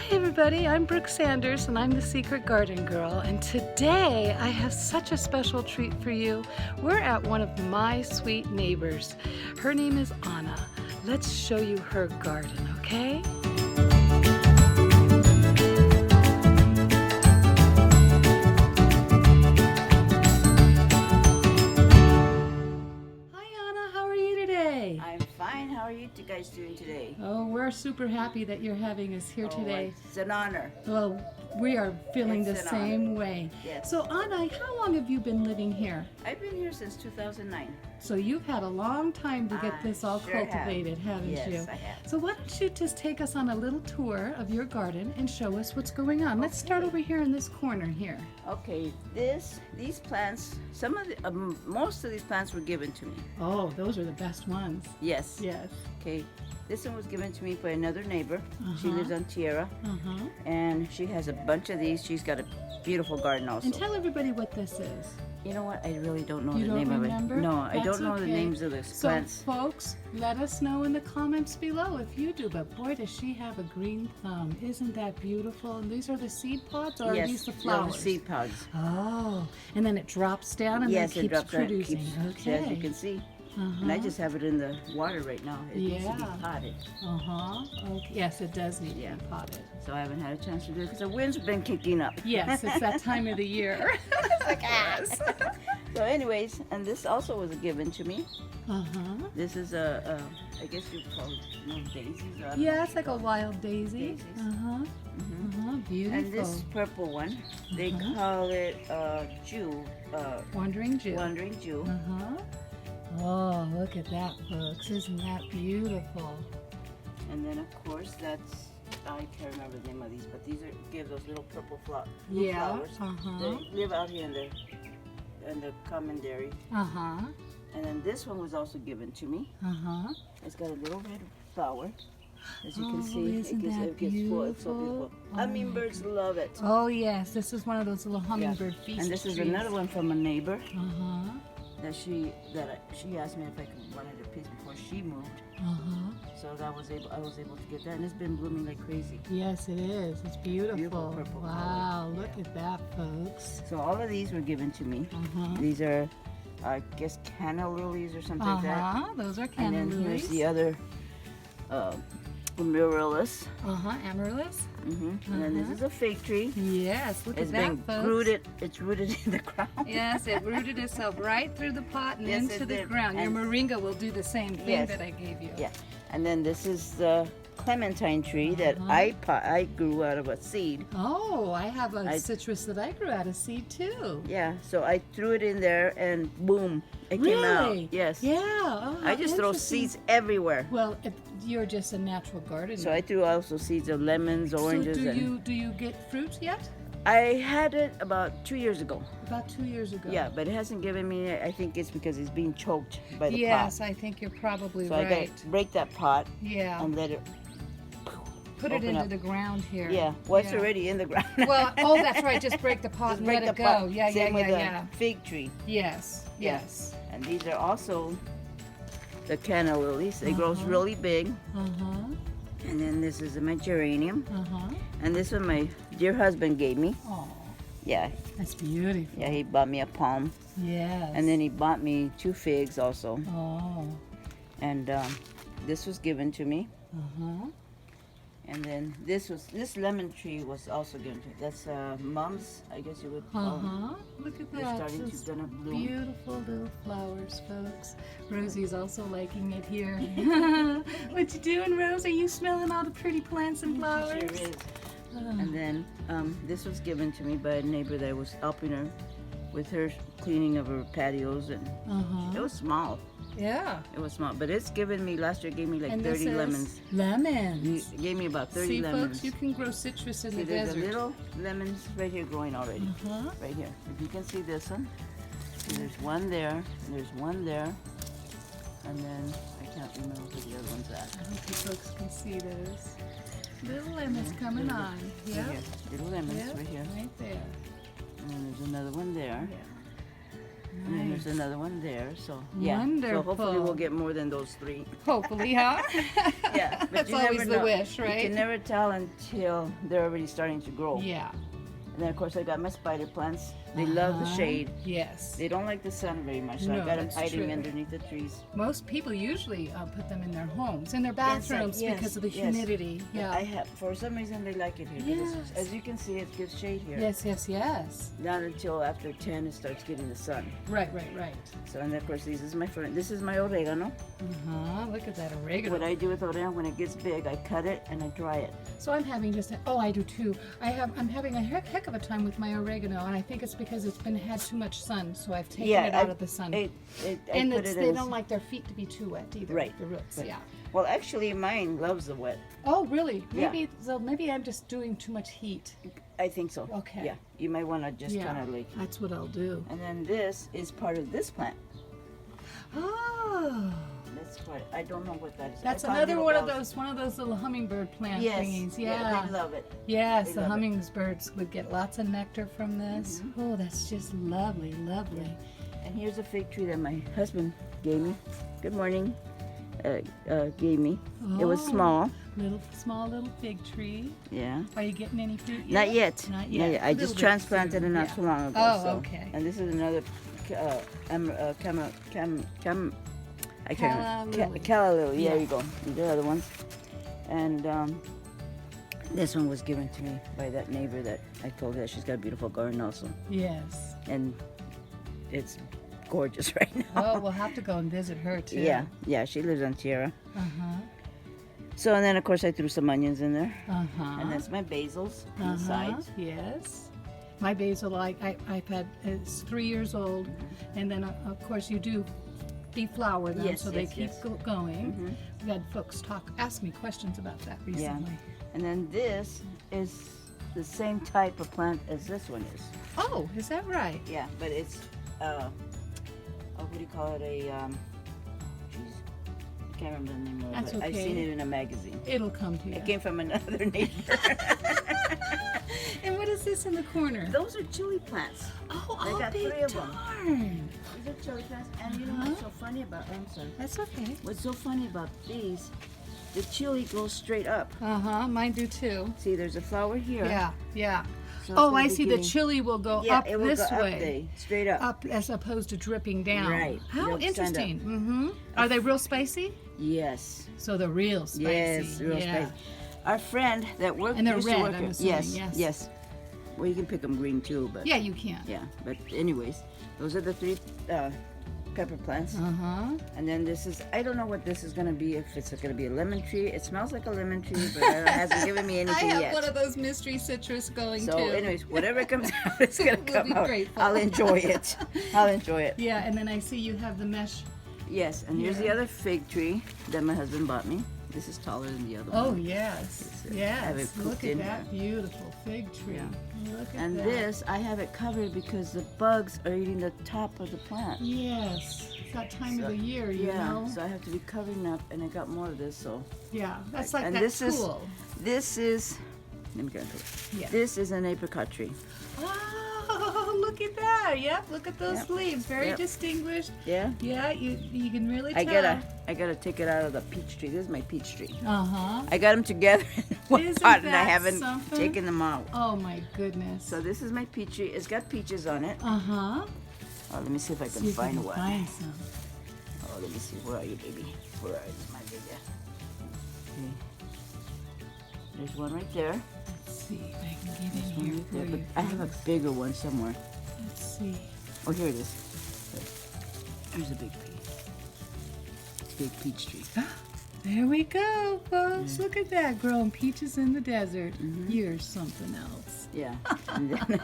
Hi everybody, I'm Brooke Sanders and I'm the Secret Garden Girl, and today I have such a special treat for you. We're at one of my sweet neighbors. Her name is Anna. Let's show you her garden, okay? Hi Anna, how are you today? I'm fine. How are you two guys doing today? Oh, we're super happy that you're having us here today. It's an honor. Well, we are feeling the It's an same way. Yes. So Anna, how long have you been living here? I've been here since 2009. So you've had a long time to get I this all sure have. cultivated, haven't Yes, you? I have. So why don't you just take us on a little tour of your garden and show us what's going on. Let's start over here in this corner here. Okay, these plants, most of these plants were given to me. Oh, those are the best ones. Yes. Yes. Okay, this one was given to me by another neighbor. She Uh-huh. lives on Tierra, Uh-huh. and she has a bunch of these. She's got a beautiful garden also. And tell everybody what this is. You know what? I really don't know You the don't name remember? of it. No, I That's don't know the okay. names of the So plants. folks, let us know in the comments below if you do, but boy does she have a green thumb. Isn't that beautiful? And these are the seed pods, or are these the no, flowers? the seed pods. Oh, and then it drops down and Yes, then it keeps drops out, producing. keeps, Okay. as you can see. Uh-huh. And I just have it in the water right now. It needs to be Yeah. potted. Uh-huh. Okay. Yes, it does need to Yeah. be potted. So I haven't had a chance to do it because the wind's been kicking up. Yes, it's that time of the year. Yes. So anyways, and this also was given to me. Uh-huh. This is I guess you call it daisies. Or I don't know Yeah, what it's you like a call it. wild daisy. Daisies. Uh-huh. Mhm. Uh-huh. Beautiful. And this purple one, they Uh-huh. call it Jew, Wandering Jew. Wandering Jew. Uh-huh. Oh, look at that, folks. Isn't that beautiful? And then of course that's, I can't remember the name of these, but these give those little purple flowers. Yeah. Uh-huh. They live out here in the common dairy. Uh-huh. And then this one was also given to me. Uh-huh. It's got a little red flower. As you Oh, can see, isn't it that gets full. It's so beautiful? beautiful. Oh, Hummingbirds love it. Oh, yes. This is one of those little hummingbird feast And this is trees. another one from a neighbor Uh-huh. that she asked me if I wanted a piece before she moved. Uh-huh. So I was able to get that, and it's been blooming like crazy. Yes, it is. It's beautiful. Beautiful purple wow, color. look Yeah. at that, folks. So all of these were given to me. Uh-huh. These are, I guess, canna lilies or something like that. Uh-huh. Those are And canna then lilies. here's the other amaryllis. Uh-huh. Amaryllis. And then this is a fig tree. Yes, look It's at that, been folks. rooted. It's rooted in the ground. Yes, it rooted itself right through the pot and Yes, into it the did. ground. Your And- moringa will do the same thing Yes. that I gave you. Yeah. And then this is the clementine tree that I grew out of a seed. Oh, I have a I- citrus that I grew out of seed too. Yeah. So I threw it in there, and boom, it came out. Really? Yes. Yeah. Oh, I just throw interesting. seeds everywhere. Well, you're just a natural gardener. So I threw also seeds of lemons, oranges, So and do you get fruit yet? I had it about 2 years ago. About 2 years ago. Yeah, but it hasn't given me. I think it's because it's being choked by the Yes, pot. I think you're probably So I right. got to break that pot Yeah. and let it. Put it open into up. the ground here. Yeah. Well, it's Yeah. already in the ground. Well, oh, that's right. Just break the pot Just and break let the it go. pot. Yeah, Same with yeah. the fig tree. Yes, Yeah. yes. And these are also the canna lilies. They grows really big. Uh-huh, And then this is my geranium. uh-huh. And this one my dear husband gave me. Oh, Yeah, that's beautiful. yeah, he bought me a palm. Yes. And then he bought me 2 figs also. Oh, And this was given to me. uh-huh. And then this lemon tree was also given to me. That's Mom's, I guess you would call them. Uh-huh. Look at They're that. starting to Just gonna bloom. beautiful little flowers, folks. Rosie's also liking it here. What you doing, Rose? Are you smelling all the pretty plants and flowers? Sure is. Oh. And then this was given to me by a neighbor that was helping her with her cleaning of her patios, and Uh-huh. it was small. Yeah. It was small, but it's given me last year. Gave me like And 30 this is lemons. lemons. He gave me about 30 See, lemons. folks, you can grow citrus in See, the there's desert. a little lemons right here growing already. Uh-huh. Right here. If you can see this one, see, there's one there, and there's one there, and then I can't remember where the other one's at. I hope you folks can see those. Little lemons coming on. Right Yeah. here. Little lemons Yep, right here. right there. And then there's another one there. Yeah. And then there's Nice. another one there. So yeah. Wonderful. So hopefully we'll get more than those 3. Hopefully, huh? Yeah. But That's you never always the know. wish, You right? can never tell until they're already starting to grow. Yeah. And then of course I got my spider plants. They love the shade. Yes. They don't like the sun very much, so No, I got them that's hiding true. underneath the trees. Most people usually put them in their homes, in their bathrooms, yes, because of the yes. humidity. But Yeah. I have, for some reason, they like it here. because Yes. As you can see, it gives shade here. Yes, yes, yes. Not until after 10 it starts getting the sun. Right, right, right. So, and of course, this is my oregano. Look at that oregano. What I do with oregano, when it gets big, I cut it and I dry it. So I'm having I do too. I'm having a heck of a time with my oregano, and I think it's because it's had too much sun, so I've taken it out of the sun. I And put it they as- don't like their feet to be too wet either. Right, The roots, right. yeah. Well, actually, mine loves the wet. Oh, really? Yeah. Maybe I'm just doing too much heat. I think so. Okay. Yeah, you might want to just Yeah, kind of like. that's what I'll do. And then this is part of this plant. Oh, That's part. I don't know what that is. that's I found another little one of those little hummingbird plant Yes. thingies. Yeah, Yeah. they love it. Yes, They the love it. hummingbirds would get lots of nectar from this. Oh, that's just lovely, lovely. And here's a fig tree that my husband gave me. Good morning. Gave me. It was Oh. small. Small little fig tree. Yeah. Are you getting any fruit yet? Not yet. Not yet. I A just little bit transplanted soon, it not yeah. too long ago. Oh, so. okay. And this is another I can't remember. Calla lily. Yeah. There you go. These are other ones. And this one was given to me by that neighbor that I told her that she's got a beautiful garden also. Yes. And it's gorgeous right now. Oh, we'll have to go and visit her too. Yeah, she lives on Tierra. Uh-huh. So, and then of course I threw some onions in there. Uh-huh. And that's my basils on the sides. Yes. My basil, I've had, it's 3 years old, and then of course you do deflower them Yes, so yes, they keep yes. going. We've had folks ask me questions about that recently. And then this is the same type of plant as this one is. Oh, is that right? Yeah, but it's, what do you call it? Geez, I can't remember the name of it. That's but I've okay. seen it in a magazine. It'll come to you. It came from another neighbor. And what is this in the corner? Those are chili plants. Oh, I I'll got be 3 of them. darned. These are chili plants. And you know what's so funny about, I'm sorry. That's okay. What's so funny about these, the chili goes straight up. Mine do too. See, there's a flower here. Yeah, yeah. So it's Oh, gonna I be see. The getting- chili will go Yeah, up it will this go way. straight up. Up as opposed to dripping down. Right. How They'll stand up. interesting. Are they real spicy? Yes. So they're real spicy. Yes, real yeah. spicy. Our friend that worked And they're used red, to work I'm here. assuming, Yes, yes. yes. Well, you can pick them green too, but Yeah, you can. yeah. But anyways, those are the 3 pepper plants. And then this is, I don't know what this is gonna be. If it's gonna be a lemon tree, it smells like a lemon tree, but it hasn't given me I anything have yet. one of those mystery citrus going So, too. anyways, whatever comes out, it's gonna We'll come be out. grateful. I'll enjoy it. I'll enjoy it. Yeah, and then I see you have the mesh. Yes, and here's the Yeah. other fig tree that my husband bought me. This is taller than the other Oh one. yes, have it yes. cooked Look at in that beautiful fig tree. Look at And that. this, I have it covered because the bugs are eating the top of the plant. Yes, it's that time of the year, you know. So I have to be covering up, and I got more of this. So Yeah, that's like and that this is- tool. this is, let me get into it. Yeah. This is an apricot tree. Oh, look at that! Yep, look at those Yep. leaves. Very Yep. distinguished. Yeah. Yeah, you can really tell. I gotta take it out of the peach tree. This is my peach tree. Uh-huh. I got them together in one Isn't pot, and I that haven't something? taken them out. Oh my goodness. So this is my peach tree. It's got peaches on it. Uh-huh. Oh, let me see if I can See if you find can one. find some. Oh, let me see. Where are you, baby? Where are you, my baby? Okay. There's one right there. Let's see if I can get There's in one here right for there. But you. I have a bigger one somewhere. Let's see. Oh, here it is. There's a big peach tree. There we go, folks. Look at that, growing peaches in the desert. You're something else. Yeah. And then-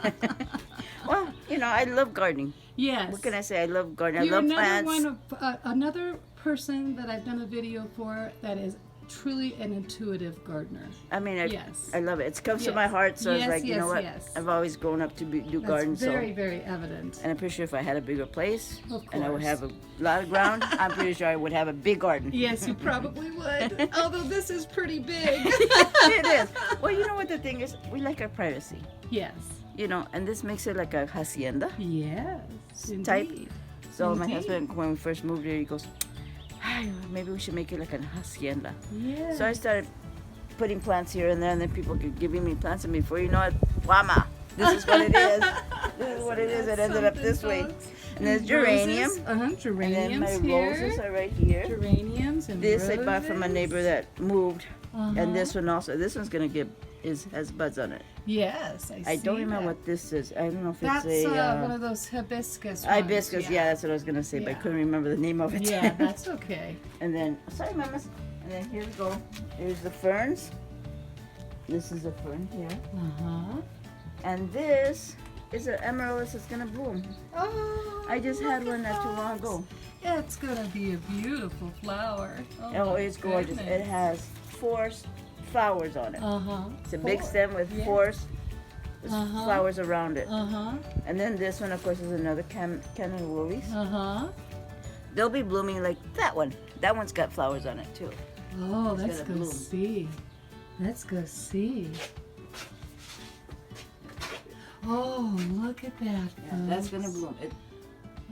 well, you know, I love gardening. Yes. What can I say? I love gardening. You're I love another plants. one of another person that I've done a video for that is truly an intuitive gardener. I mean, Yes. I love it. It comes from my Yes. heart, so it's Yes, like, you know yes, what? yes. I've always grown up to do That's gardens. very, So. very evident. And I'm pretty sure if I had a bigger place Of and I would course. have a lot of ground, I'm pretty sure I would have a big garden. Yes, you probably would. Although this is pretty big. It is. Well, you know what the thing is? We like our privacy, Yes. you know, and this makes it like a hacienda Yes. type. Indeed. So my Indeed. husband, when we first moved here, he goes, "Ay, maybe we should make it like an hacienda." Yeah. So I started putting plants here and there, and then people keep giving me plants, and before you know it, Wama, this is what it is. This is what it is. It ended up this way. And there's geranium. Geraniums And then my here. roses are right here. Geraniums and This roses. I bought from a neighbor that moved, Uh-huh. and this one also. This one's gonna has buds on it. Yes, I see I don't remember that. what this is. I don't know if That's it's a one of those hibiscus ones. hibiscus. Yeah, that's what I was gonna say, but I Yeah. couldn't remember the name of it. Yeah, that's okay. And then, sorry, mamas. And then here we go. Here's the ferns. This is a fern here, Uh-huh. and this is an amaryllis that's gonna bloom. Oh, I just had one not too long ago. It's gonna be a beautiful flower. Oh, it's gorgeous. goodness. It has 4 flowers on it. Uh-huh. It's a big 4. stem with Yeah. 4 Uh-huh. flowers around it. Uh-huh. And then this one, of course, is another cannon lilies. Uh-huh. They'll be blooming like that one. That one's got flowers on it too. Oh, It's let's gonna go bloom. see. Let's go see. Oh, look at that. Yeah, that's gonna folks. bloom.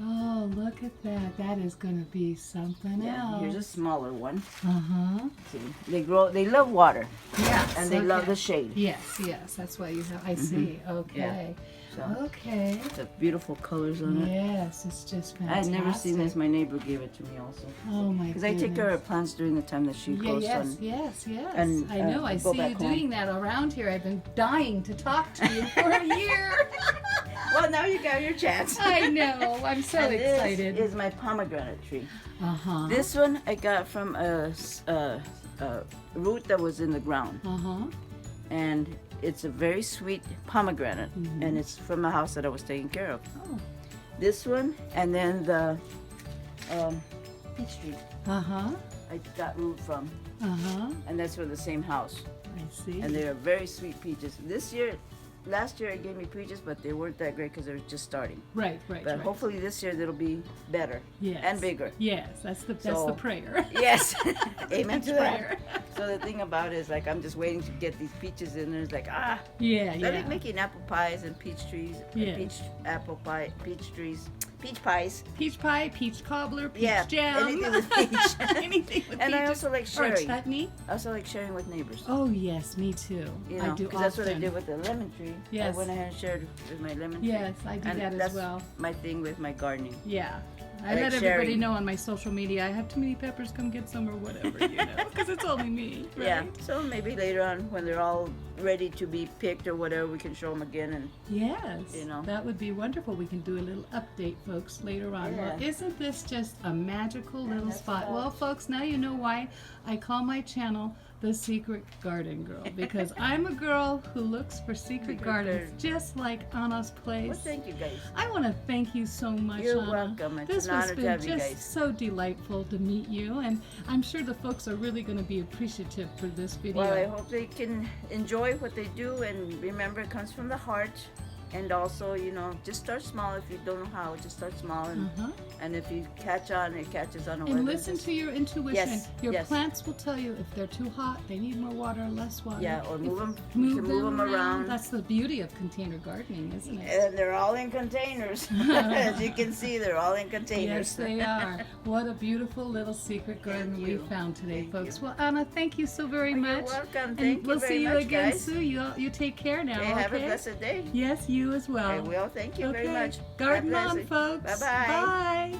Oh, look at that. That is gonna be something Yeah, here's a else. smaller one. Uh-huh. See, they grow. They love water, Yes. and they love okay. the shade. Yes, yes. That's why you have. I see. Okay. So Okay. it's a beautiful colors on it. Yes, it's just I fantastic. had never seen this. My neighbor gave it to me also. Oh my Because goodness. I take care of plants during the time that she Yeah, goes yes, on. yes, yes. and, I know. I go see back you home. doing that around here. I've been dying to talk to you for a year. Well, now you got your chance. I know. I'm so And excited. This is my pomegranate tree. Uh-huh. This one I got from a root that was in the ground, Uh-huh. and it's a very sweet pomegranate, Mhm. and it's from a house that I was taking care of. Oh. This one, and then the peach tree Uh-huh. I got root from, Uh-huh. and that's from the same house. I see. And they're very sweet peaches. Last year it gave me peaches, but they weren't that great because they were just starting. Right, right, But right. hopefully this year they'll be better Yes. and bigger. Yes, that's the So- prayer. Yes, amen to Prayer. that. So the thing about it is, like, I'm just waiting to get these peaches in there. It's like, Yeah, I yeah. like making apple pies and peach trees, Yeah. peach trees, peach pies. Peach pie, peach cobbler, peach Yeah, jam. anything with peach. Anything with And I peaches. also like Or a sharing. chutney. I also like sharing with neighbors. Oh yes, me too. You I know, do because that's what I often. did with the lemon tree. Yes. I went ahead and shared with my lemon tree. Yes, I do And that as that's well. my thing with my gardening. Yeah. I I like let everybody sharing. know on my social media I have too many peppers, come get some or whatever, you know, because it's only me, right? Yeah. So maybe later on, when they're all ready to be picked or whatever, we can show them again. And Yes, You know. that would be wonderful. We can do a little update, folks, later on. Well, Yeah. isn't this just a magical little that's spot? about- Well, folks, now you know why I call my channel The Secret Garden Girl, because I'm a girl who looks for secret Secret gardens, garden. just like Anna's place. well, thank you guys. I want to thank you so much, You're Anna. welcome. It's This an has honor to been have you just guys. so delightful to meet you, and I'm sure the folks are really going to be appreciative for this video. Well, I hope they can enjoy what they do, and remember, it comes from the heart. And also, you know, just start small. If you don't know how, just start small, Uh-huh. and if you catch on, it catches on. And listen to your intuition. Yes, Your yes. plants will tell you if they're too hot, they need more water, less water. Yeah, or If- move them. You can move them around. That's the beauty of container gardening, isn't it? And they're all in containers. As you can see, they're all in containers. Yes, they are. What a beautiful little secret garden Thank we you. found today, Thank folks. you. Well, Anna, thank you so very You're much. welcome. And Thank you we'll very see you much, again guys. soon. You take care now. Okay, have a okay? blessed day. Yes, you as well. I will. Thank you very much. God Garden bless on, you. folks. Bye-bye. Bye.